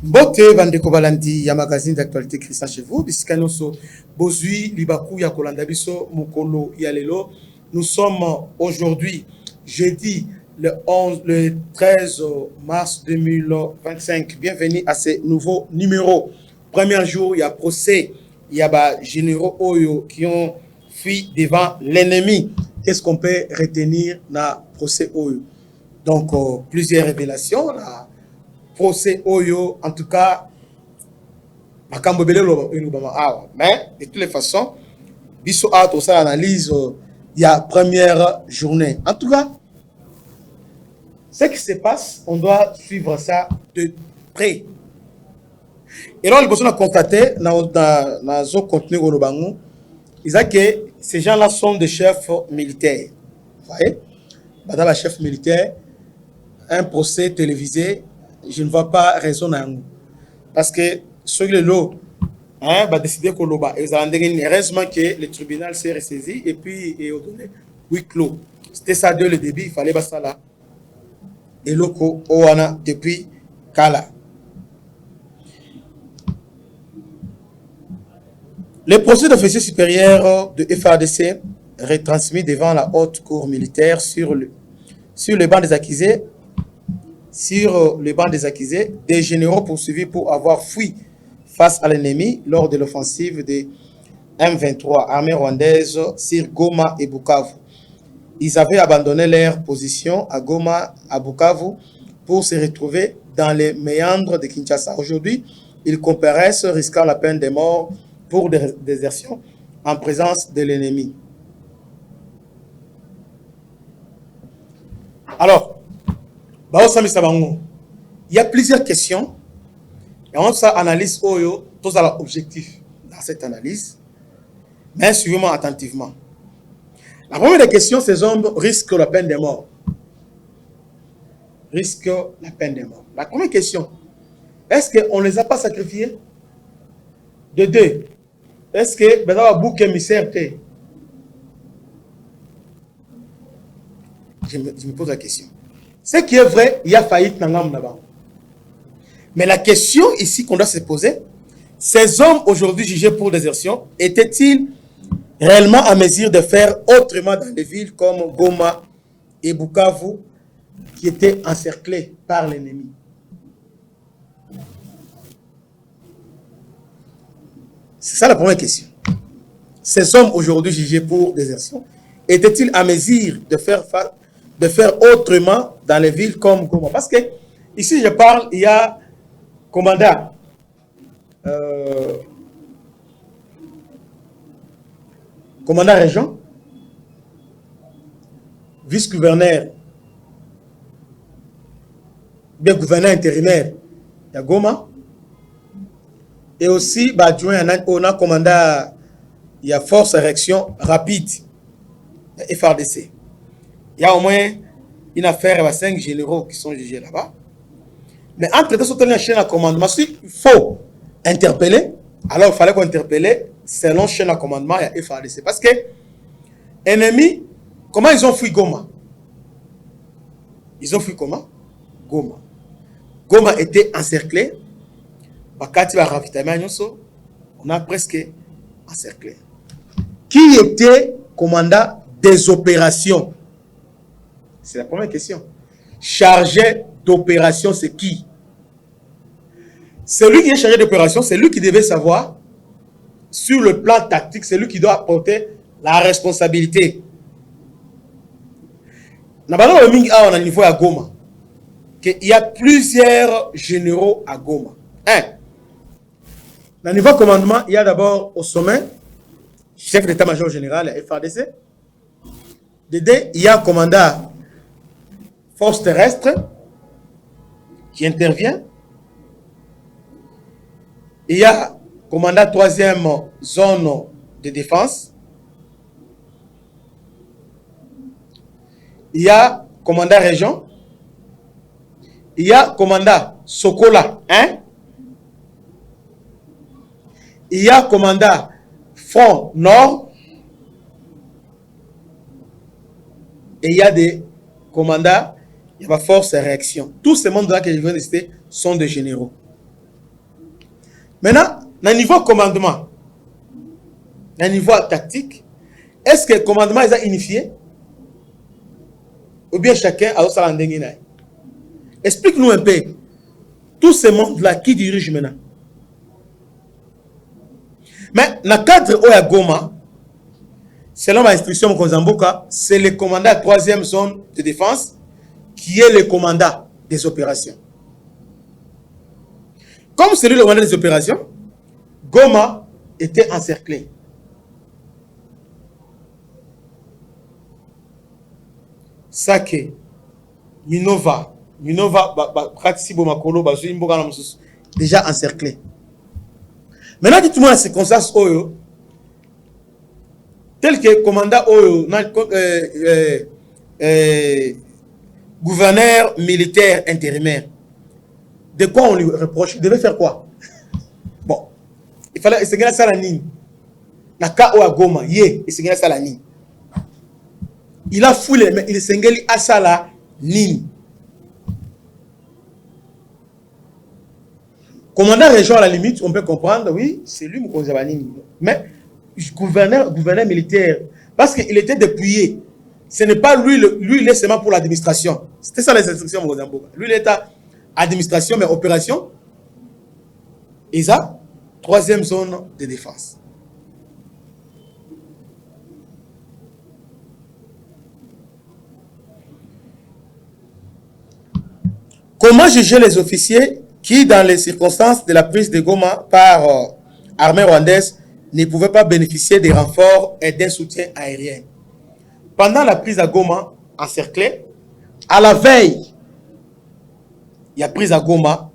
Mbote bandeko balandi ya magazine d'actualité Christian chez vous bisikanoso bozui libaku ya kolanda biso mokolo ya lelo. Nous sommes aujourd'hui jeudi le 13 mars 2025. Bienvenue à ce nouveau numéro. Premier jour, il y a procès, il y a des généraux Oyo qui ont fui devant l'ennemi. Qu'est-ce qu'on peut retenir dans le procès Oyo? Donc, plusieurs révélations. Procès Oyo, en tout cas, mais de toutes les façons, biso a tout ça analyse, il y a première journée. En tout cas, ce qui se passe, on doit suivre ça de près. Et là, on a constaté dans un contenu au Lobango, ils disent que ces gens-là sont des chefs militaires. Vous voyez, madame la chef militaire, un procès télévisé, je ne vois pas raison à nous. Parce que sur le lot, va décider qu'on l'a. Heureusement que le tribunal s'est ressaisi et puis il a donné huis clos. C'était ça dès le début, il fallait pas ça là. Et loko oana depuis Kala. Le procès d'officier supérieur de FARDC retransmis devant la haute cour militaire sur le banc des accusés. Sur le banc des accusés, des généraux poursuivis pour avoir fui face à l'ennemi lors de l'offensive de M23, armée rwandaise, sur Goma et Bukavu. Ils avaient abandonné leur position à Goma, à Bukavu, pour se retrouver dans les méandres de Kinshasa. Aujourd'hui, ils comparaissent, risquant la peine de mort pour désertion en présence de l'ennemi. Alors, il y a plusieurs questions et on analyse tous à l'objectif dans cette analyse, mais suivez-moi attentivement. La première des questions, ces hommes risquent la peine de mort. Risquent la peine de mort. La première question, est-ce qu'on ne les a pas sacrifiés? De deux, est-ce que ben là, bouc émissaire je me pose la question. Ce qui est vrai, il y a faillite dans l'âme là-bas. Mais la question ici qu'on doit se poser, ces hommes aujourd'hui jugés pour désertion, étaient-ils réellement à mesure de faire autrement dans des villes comme Goma et Bukavu qui étaient encerclées par l'ennemi? C'est ça la première question. Ces hommes aujourd'hui jugés pour désertion, étaient-ils à mesure de faire autrement dans les villes comme Goma? Parce que ici je parle, il y a commandant région, vice-gouverneur, bien gouverneur intérimaire de Goma, et aussi adjoint on a commandant, il y a force réaction rapide de FARDC. Il y a au moins une affaire avec 5 généraux qui sont jugés là-bas. Mais entre deux, il y a une chaîne à commandement. Il faut interpeller. Alors, il fallait qu'on interpelle selon chaîne à commandement et FARDC. Parce que, ennemis, comment ils ont fui Goma? Ils ont fui comment? Goma. Goma était encerclé. On a presque encerclé. Qui était commandant des opérations? C'est la première question. Chargé d'opération, c'est qui? Celui qui est chargé d'opération, c'est lui qui devait savoir, sur le plan tactique, c'est lui qui doit apporter la responsabilité. On a niveau à Goma. Il y a plusieurs généraux à Goma. Dans le niveau commandement, il y a d'abord au sommet, chef d'état-major général, FARDC. De deux, il y a un commandant force terrestre qui intervient. Il y a commandant 3e zone de défense. Il y a commandant région. Il y a commandant Sokola 1. Il y a commandant front nord. Et il y a des commandants, il y a la force et réaction. Tous ces membres-là que je viens de citer sont des généraux. Maintenant, dans le niveau commandement, dans le niveau tactique, est-ce que le commandement est unifié? Ou bien chacun a sa langue? Explique-nous un peu. Tout ce monde-là, qui dirige maintenant? Mais dans le cadre de Goma, selon ma instruction Mkonzamboka, c'est le commandant de la 3e zone de défense qui est le commandant des opérations. Comme c'est lui le commandant des opérations, Goma était encerclé. Sake, Minova, déjà encerclé. Maintenant, dites-moi la circonstance Oyo, tel que commandant Oyo, gouverneur militaire intérimaire, de quoi on lui reproche? Il devait faire quoi? Bon, il fallait essayer ça la ligne. Naka Oya Goma, essayer ça la ligne. Il a foulé, mais il s'engage à ça la ligne. Commandant région à la limite, on peut comprendre, oui, c'est lui Mokonzi Banini. Mais gouverneur militaire, parce qu'il était dépouillé. Ce n'est pas lui, lui il est seulement pour l'administration. C'était ça les instructions Mozamboka. Lui il est à administration, mais opération. ESA, 3e zone de défense. Comment juger les officiers qui, dans les circonstances de la prise de Goma par l'armée rwandaise, ne pouvaient pas bénéficier des renforts et d'un soutien aérien? Pendant la prise à Goma, encerclée, à la veille, il y a prise à Goma,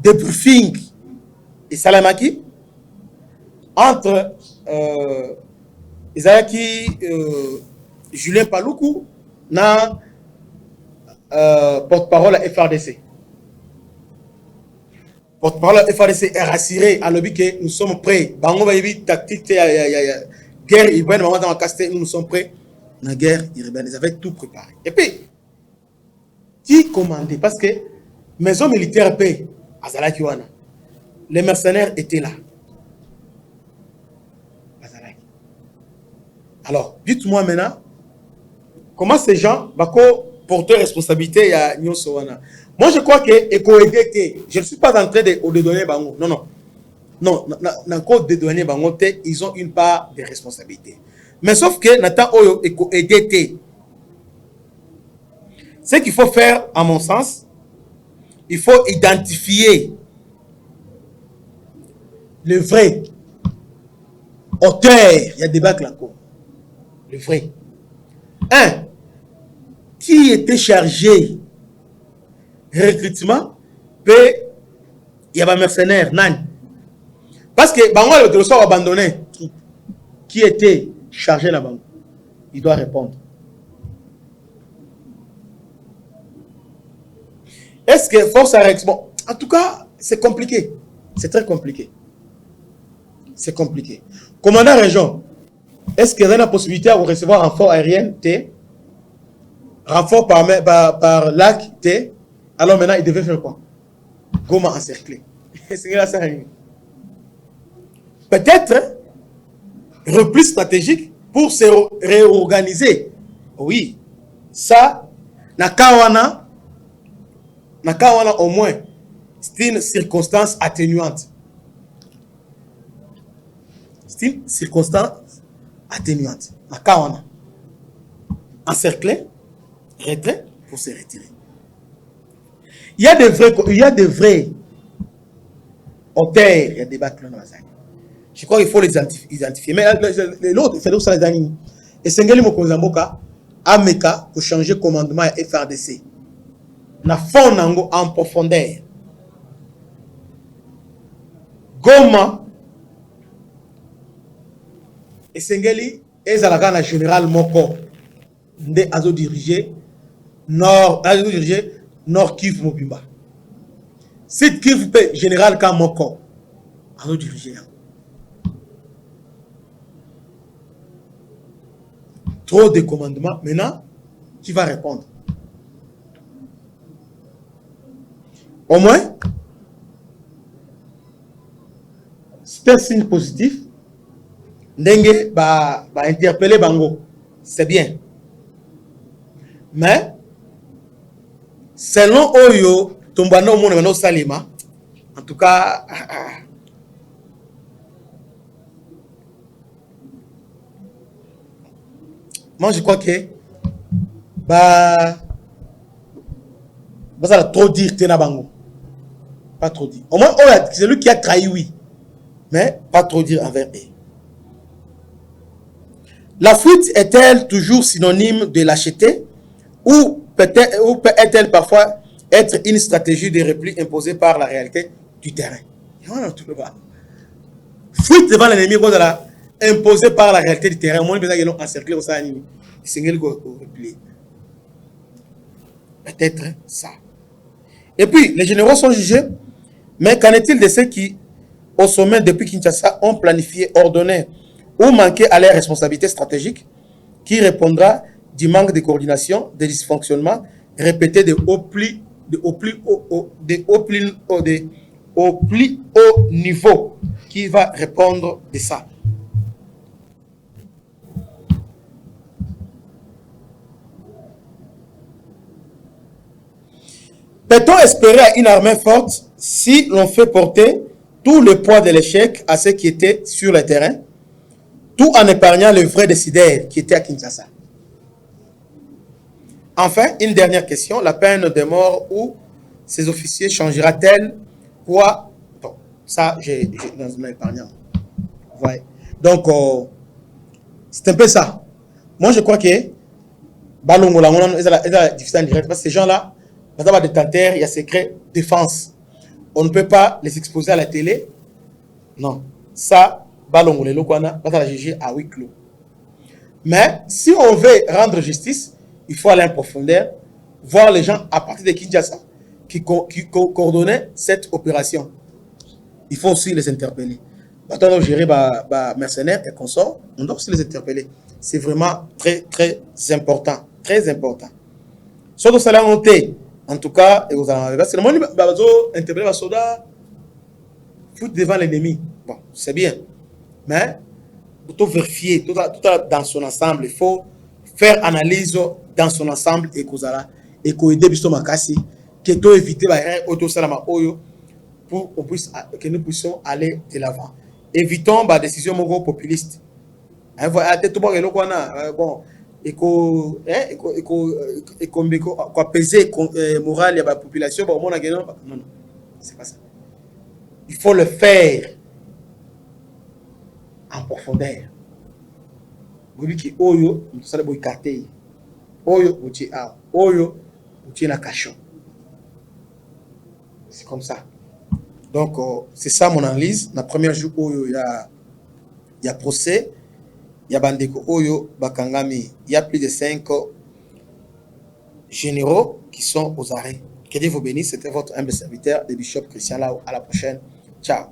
des briefings et Salamaki entre Isayaki Julien Paloukou na porte-parole à FRDC. Porte-parole à FRDC est rassuré à l'objet que nous sommes prêts. Bango va y tactique, guerre urbaine, nous sommes prêts. La guerre urbaine, ils avaient tout préparé. Et puis, qui commandait? Parce que maison militaire paix à Zalakiwana, les mercenaires étaient là. Alors, dites-moi maintenant, comment ces gens vont porter responsabilité à Nyon Sowana? Moi, je crois que je ne suis pas en train de donner Bango. Non, non. Non, dans de donner Bango, ils ont une part de responsabilité. Mais sauf que Nathan Oyo EDT. Ce qu'il faut faire, à mon sens, il faut identifier le vrai auteur. Il y a débat là. Le vrai. Un, qui était chargé recrutement, puis il y avait un mercenaire, nan. Parce que Bango le soit abandonné. Qui était chargé là-bas? Il doit répondre. Est-ce que force à réaction? Bon, en tout cas, c'est compliqué. C'est très compliqué. C'est compliqué. Commandant région, est-ce qu'il y a la possibilité de recevoir un renfort aérien T? Renfort par lac T? Alors maintenant, il devait faire quoi? Goma encerclé. Peut-être repli stratégique pour se réorganiser. Oui, ça, Nakawana au moins, c'est une circonstance atténuante. C'est une circonstance atténuante. Nakawana. Encerclé, retrait pour se retirer. Il y a des vrais auteurs, il y a des bâcles dans la zone. Je crois qu'il faut les identifier. Mais l'autre, c'est l'autre, les animaux. Et Sengeli Mokonzamboka, Ameka, pour changer commandement à FRDC. Na fond nango en profondeur. Goma, et Sengeli, et Zalagana général Moko, nde azo dirigé Nord Kivu Mobimba. Sud Kivu général Kamoko, azo dirigé. Trop de commandements. Maintenant, qui va répondre? Au moins, c'est un signe positif. Ndenge ba interpeller bango, c'est bien. Mais selon Oyo, tombano monde maintenant salima. En tout cas, moi je crois que ça va trop dire tena bango. Pas trop dire. Au moins c'est lui qui a trahi, oui. Mais pas trop dire envers eux. La fuite est-elle toujours synonyme de lâcheté ou peut-elle parfois être une stratégie de repli imposée par la réalité du terrain? Fuite devant l'ennemi imposée par la réalité du terrain. Moi, je vais encercler au sein peut-être ça. Et puis, les généraux sont jugés. Mais qu'en est-il de ceux qui, au sommet depuis Kinshasa, ont planifié, ordonné ou manqué à leurs responsabilités stratégiques, qui répondra du manque de coordination, des dysfonctionnements répétés au plus haut niveau? Qui va répondre de ça? Peut-on espérer à une armée forte si l'on fait porter tout le poids de l'échec à ceux qui étaient sur le terrain, tout en épargnant le vrai décideur qui était à Kinshasa? Enfin, une dernière question. La peine de mort ou ces officiers changera-t-elle quoi? Bon, ça, j'ai dans un épargnant. Ouais. Donc, c'est un peu ça. Moi, je crois que Balongola, c'est difficile en direct parce que ces gens-là, il y a des détenteurs, il y a secret défense. On ne peut pas les exposer à la télé. Non. Ça, Balongola, on va la juger à huis clos. Mais si on veut rendre justice, il faut aller en profondeur, voir les gens à partir de Kinshasa qui coordonnaient cette opération. Il faut aussi les interpeller. Maintenant, gérer mercenaires et consorts, on doit aussi les interpeller. C'est vraiment très, très important. Très important. Surtout ça l'a monté. En tout cas, c'est le monde qui interpeller les soldats, foutre devant l'ennemi. Bon, c'est bien. Mais tout vérifier, tout dans son ensemble. Il faut faire analyse dans son ensemble et que aider biso makasi que to éviter auto salama oyo pour que nous puissions aller de l'avant. Évitons des décisions populistes. Bon, apaiser morale de la population. Non, c'est pas ça. Il faut le faire en profondeur. Vous dites que Oyo, vous allez vous écarter. Oyo, vous êtes à Oyo, vous êtes à cachot. C'est comme ça. Donc, c'est ça mon analyse. La première jour, Oyo, il y a procès. Il y a Bandeko Oyo, Bakangami. Il y a plus de 5 généraux qui sont aux arrêts. Que Dieu vous bénisse. C'était votre humble serviteur, le bishop Christian Lao. À la prochaine. Ciao.